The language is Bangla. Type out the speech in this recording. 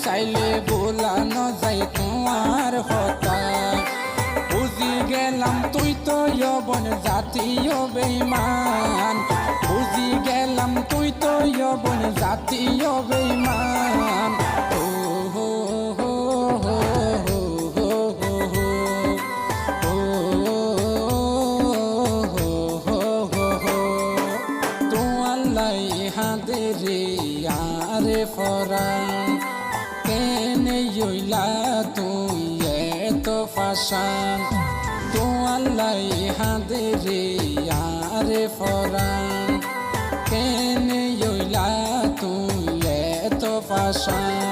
চাইলে ভোলানো যায় তোমার কথা। বুঝি গেলাম তুই তো যৌবন জাতীয় বেঈমান, বুঝি গেলাম তুই তো যৌবন জাতীয় বেঈমান। ও হো হো হো হো হো হো হো হো হো হো। তোমাল্লাই হাঁদেরে আরে ফরান, কেনে ইলা তুই এত ফাশান। তোমাল্লাই হাঁদেরে আরে ফরান, কেনে ইলা তুই এত ফাশান।